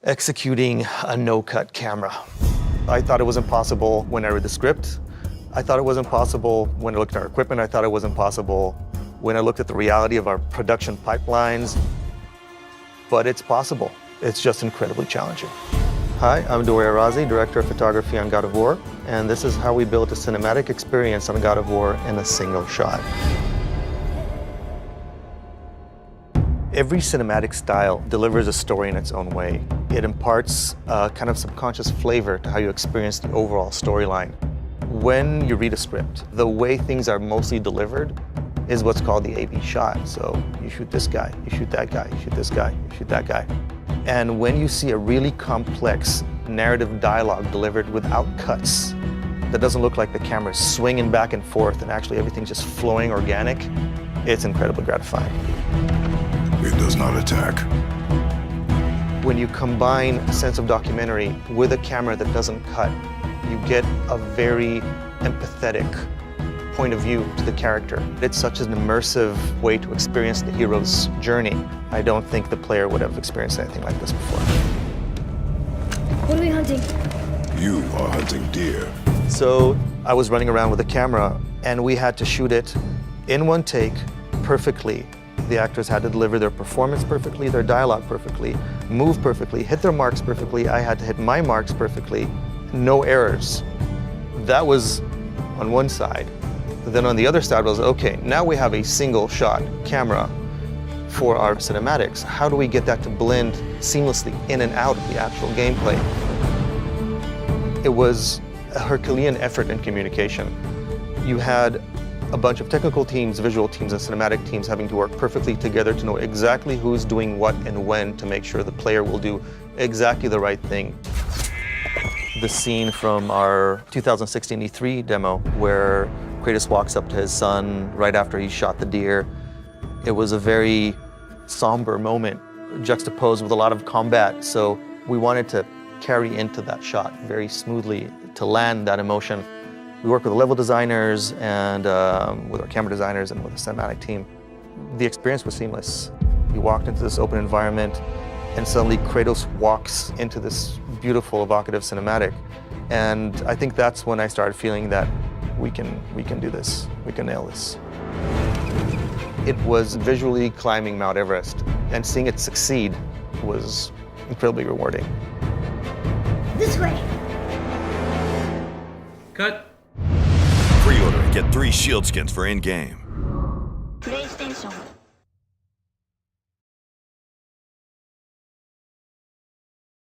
Executing a no-cut camera. I thought it was impossible when I read the script. I thought it was impossible when I looked at our equipment. I thought it was impossible when I looked at the reality of our production pipelines. But it's possible. It's just incredibly challenging. Hi, I'm Dori Arazi, Director of Photography on God of War, and this is how we built a cinematic experience on God of War in a single shot. Every cinematic style delivers a story in its own way. It imparts a kind of subconscious flavor to how you experience the overall storyline. When you read a script, the way things are mostly delivered is what's called the A-B shot. So you shoot this guy, you shoot that guy, you shoot this guy, you shoot that guy. And when you see a really complex narrative dialogue delivered without cuts, that doesn't look like the camera's swinging back and forth and actually everything's just flowing organic, it's incredibly gratifying. It does not attack. When you combine a sense of documentary with a camera that doesn't cut, you get a very empathetic point of view to the character. It's such an immersive way to experience the hero's journey. I don't think the player would have experienced anything like this before. What are we hunting? You are hunting deer. So I was running around with a camera and we had to shoot it in one take perfectly. The actors had to deliver their performance perfectly, their dialogue perfectly, move perfectly, hit their marks perfectly. I had to hit my marks perfectly, no errors. That was on one side. Then on the other side was, okay, now we have a single shot camera for our cinematics. How do we get that to blend seamlessly in and out of the actual gameplay? It was a Herculean effort in communication. You had a bunch of technical teams, visual teams, and cinematic teams having to work perfectly together to know exactly who's doing what and when to make sure the player will do exactly the right thing. The scene from our 2016 E3 demo where Kratos walks up to his son right after he shot the deer, it was a very somber moment, juxtaposed with a lot of combat, so we wanted to carry into that shot very smoothly to land that emotion. We worked with the level designers and with our camera designers and with the cinematic team. The experience was seamless. We walked into this open environment and suddenly Kratos walks into this beautiful, evocative cinematic. And I think that's when I started feeling that we can do this, we can nail this. It was visually climbing Mount Everest, and seeing it succeed was incredibly rewarding. This way. Cut. Pre-order and get 3 shield skins for in-game.